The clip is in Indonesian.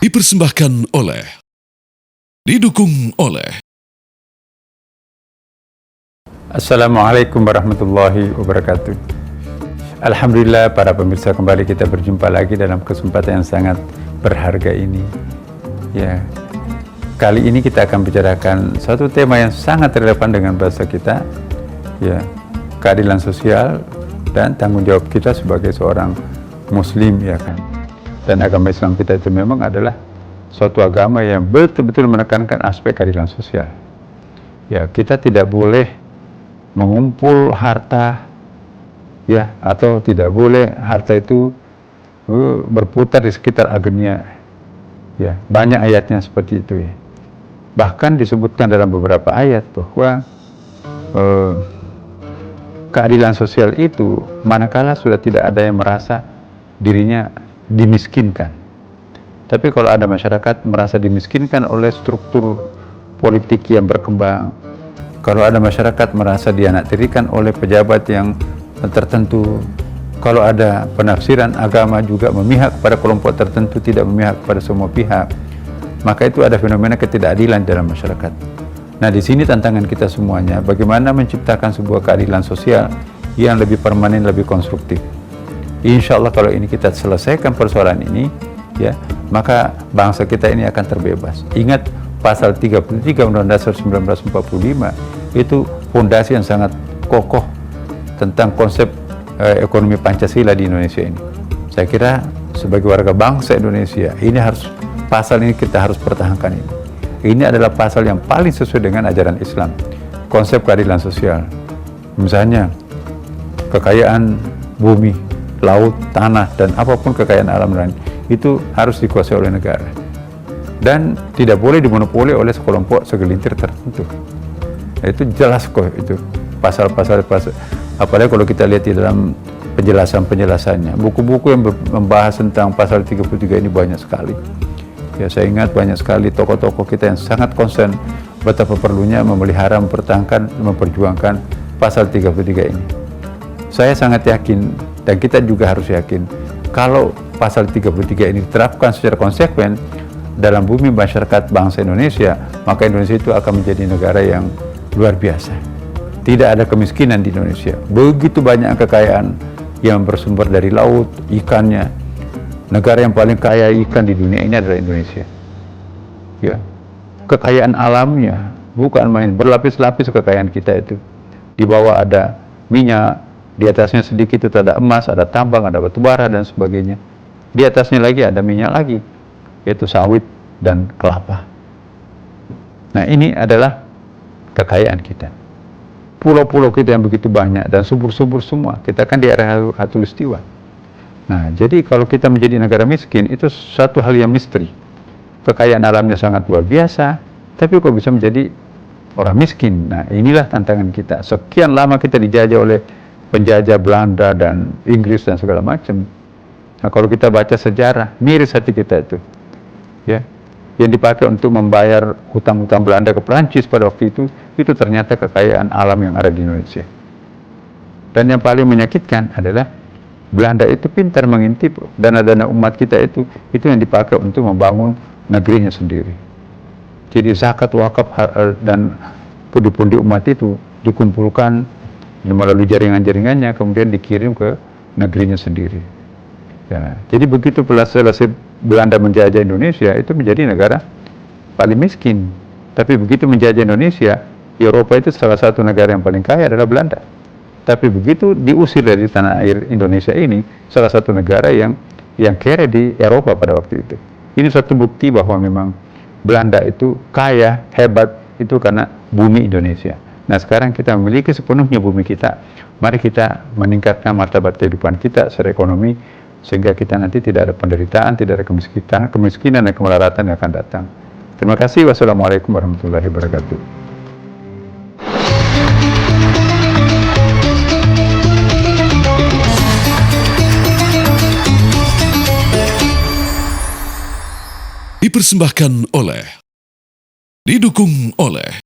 Dipersembahkan oleh, didukung oleh Assalamualaikum warahmatullahi wabarakatuh. Alhamdulillah, para pemirsa, kembali kita berjumpa lagi dalam kesempatan yang sangat berharga ini. Ya, kali ini kita akan bicarakan satu tema yang sangat relevan dengan bahasa kita, ya, keadilan sosial dan tanggung jawab kita sebagai seorang Muslim, ya kan. Dan agama Islam kita itu memang adalah suatu agama yang betul-betul menekankan aspek keadilan sosial. Ya, kita tidak boleh mengumpul harta, ya, atau tidak boleh harta itu berputar di sekitar agennya. Ya, banyak ayatnya seperti itu, ya. Bahkan disebutkan dalam beberapa ayat bahwa keadilan sosial itu manakala sudah tidak ada yang merasa dirinya dimiskinkan. Tapi kalau ada masyarakat merasa dimiskinkan oleh struktur politik yang berkembang, kalau ada masyarakat merasa dianaktirikan oleh pejabat yang tertentu, kalau ada penafsiran agama juga memihak pada kelompok tertentu, tidak memihak pada semua pihak, maka itu ada fenomena ketidakadilan dalam masyarakat. Nah, di sini tantangan kita semuanya, bagaimana menciptakan sebuah keadilan sosial yang lebih permanen, lebih konstruktif. Insya Allah kalau ini kita selesaikan persoalan ini, ya, maka bangsa kita ini akan terbebas. Ingat pasal 33 Undang-Undang Dasar 1945 itu fondasi yang sangat kokoh tentang konsep ekonomi Pancasila di Indonesia ini. Saya kira sebagai warga bangsa Indonesia, ini harus, pasal ini kita harus pertahankan ini. Ini adalah pasal yang paling sesuai dengan ajaran Islam, konsep keadilan sosial. Misalnya kekayaan bumi, laut, tanah, dan apapun kekayaan alam lain itu harus dikuasai oleh negara dan tidak boleh dimonopoli oleh sekelompok segelintir tertentu. Itu jelas kok, itu pasal-pasal, apalagi kalau kita lihat di dalam penjelasannya, buku-buku yang membahas tentang pasal 33 ini banyak sekali. Ya, saya ingat banyak sekali tokoh-tokoh kita yang sangat konsen betapa perlunya memelihara, mempertahankan, memperjuangkan pasal 33 ini. Saya sangat yakin, dan kita juga harus yakin, kalau pasal 33 ini diterapkan secara konsekuen dalam bumi masyarakat bangsa Indonesia, maka Indonesia itu akan menjadi negara yang luar biasa. Tidak ada kemiskinan di Indonesia. Begitu banyak kekayaan yang bersumber dari laut, ikannya. Negara yang paling kaya ikan di dunia ini adalah Indonesia. Ya, kekayaan alamnya bukan main, berlapis-lapis kekayaan kita itu. Di bawah ada minyak, di atasnya sedikit itu ada emas, ada tambang, ada batu bara dan sebagainya. Di atasnya lagi ada minyak lagi, yaitu sawit dan kelapa. Nah, ini adalah kekayaan kita. Pulau-pulau kita yang begitu banyak dan subur-subur semua. Kita kan di area khatulistiwa. Nah, jadi kalau kita menjadi negara miskin, itu satu hal yang misteri. Kekayaan alamnya sangat luar biasa, tapi kok bisa menjadi orang miskin? Nah, inilah tantangan kita. Sekian lama kita dijajah oleh penjajah Belanda dan Inggris dan segala macam. Nah, kalau kita baca sejarah, miris hati kita itu, ya, yang dipakai untuk membayar hutang-hutang Belanda ke Perancis pada waktu itu ternyata kekayaan alam yang ada di Indonesia. Dan yang paling menyakitkan adalah Belanda itu pintar mengintip dana-dana umat kita itu yang dipakai untuk membangun negerinya sendiri. Jadi zakat, wakaf, dan pundi-pundi umat itu dikumpulkan melalui jaringan-jaringannya, kemudian dikirim ke negerinya sendiri. Ya, jadi begitu selesai Belanda menjajah Indonesia, itu menjadi negara paling miskin. Tapi begitu menjajah Indonesia, Eropa itu salah satu negara yang paling kaya adalah Belanda. Tapi begitu diusir dari tanah air Indonesia ini, salah satu negara yang kere di Eropa pada waktu itu. Ini suatu bukti bahwa memang Belanda itu kaya, hebat, itu karena bumi Indonesia. Nah, sekarang kita memiliki sepenuhnya bumi kita. Mari kita meningkatkan martabat kehidupan kita secara ekonomi, sehingga kita nanti tidak ada penderitaan, tidak ada kemiskinan dan kemelaratan yang akan datang. Terima kasih. Wassalamualaikum warahmatullahi wabarakatuh. Dipersembahkan oleh, didukung oleh